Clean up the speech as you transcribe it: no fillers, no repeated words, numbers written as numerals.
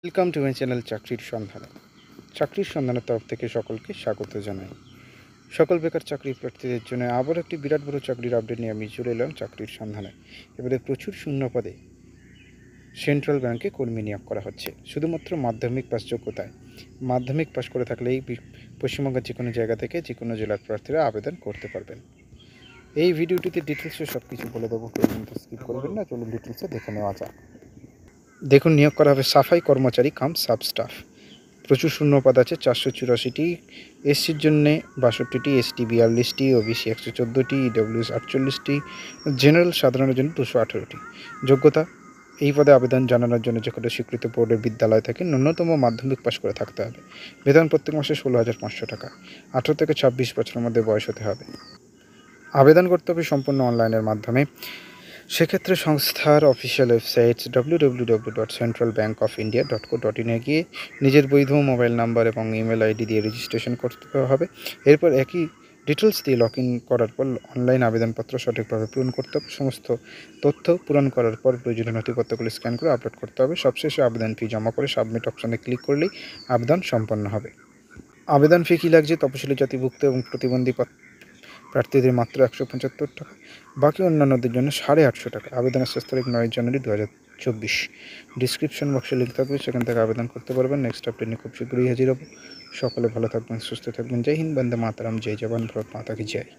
Welcome to my channel চাকরির সন্ধানে। চাকরির সন্ধানের তরফ থেকে সকলকে স্বাগত জানাই। সকল বেকার চাকরি প্রার্থীদের জন্য আবার একটি বিরাট বড় চাকরির আপডেট নিয়ে আমি চলে এলাম চাকরির সন্ধানে। এবারে প্রচুর শূন্য পদে সেন্ট্রাল ব্যাংকে কর্মী নিয়োগ করা হচ্ছে শুধুমাত্র মাধ্যমিক পাস যোগ্যতায়। মাধ্যমিক পাস করে থাকলেই পশ্চিমবঙ্গের যে কোনো জায়গা থেকে যে কোনো জেলার প্রার্থীরা আবেদন করতে পারবেন। এই ভিডিওটিতে ডিটেলসে সব কিছু বলে দেবো, কেউ কিন্তু স্কিপ করবেন না। চলুন ডিটেলসে দেখে নেওয়া যাক। দেখুন, নিয়োগ করা হবে সাফাই কর্মচারী কাম সাব স্টাফ। প্রচুর শূন্যপদ আছে 484টি, এসসির জন্যে 62টি, এসটি 42টি, ওবিসি 114টি, ইডব্লিউএস 48টি, জেনারেল সাধারণের জন্য 218টি। যোগ্যতা: এই পদে আবেদন জানানোর জন্য যে কোনো স্বীকৃত বোর্ডের বিদ্যালয় থেকে ন্যূনতম মাধ্যমিক পাস করে থাকতে হবে। বেতন প্রত্যেক মাসে 16,500 টাকা। 18 থেকে 26 বছরের মধ্যে বয়স হতে হবে। আবেদন করতে হবে সম্পূর্ণ অনলাইনের মাধ্যমে। সেক্ষেত্রে সংস্থার অফিসিয়াল ওয়েবসাইট www.centralbankofindia.co.in এ গিয়ে নিজের বৈধ মোবাইল নাম্বার এবং ইমেল আইডি দিয়ে রেজিস্ট্রেশন করতে হবে। এরপর একই ডিটেলস দিয়ে লগ ইন করার পর অনলাইন আবেদনপত্র সঠিকভাবে পূরণ করতে হবে। সমস্ত তথ্য পূরণ করার পর প্রয়োজনীয় নথিপত্রগুলি স্ক্যান করে আপলোড করতে হবে। সবশেষে আবেদন ফি জমা করে সাবমিট অপশানে ক্লিক করলেই আবেদন সম্পন্ন হবে। আবেদন ফি কী লাগছে? তপশিলি জাতিভুক্ত এবং প্রতিবন্ধী প্রার্থীদের মাত্র 175 টাকা, বাকি অন্যান্যদের জন্য 850 টাকা। আবেদনের শেষ তারিখ 9 জানুয়ারি 2024। ডিসক্রিপশন বক্সে লিঙ্ক থাকবে, সেখান থেকে আবেদন করতে পারবেন। নেক্সট আপডেট নিয়ে খুব শীঘ্রই হাজির হব। সকলে ভালো থাকবেন, সুস্থ থাকবেন। জয় হিন্দ, বন্দে মাতরম, জয় জওয়ান, ভারত মাতা কি জয়।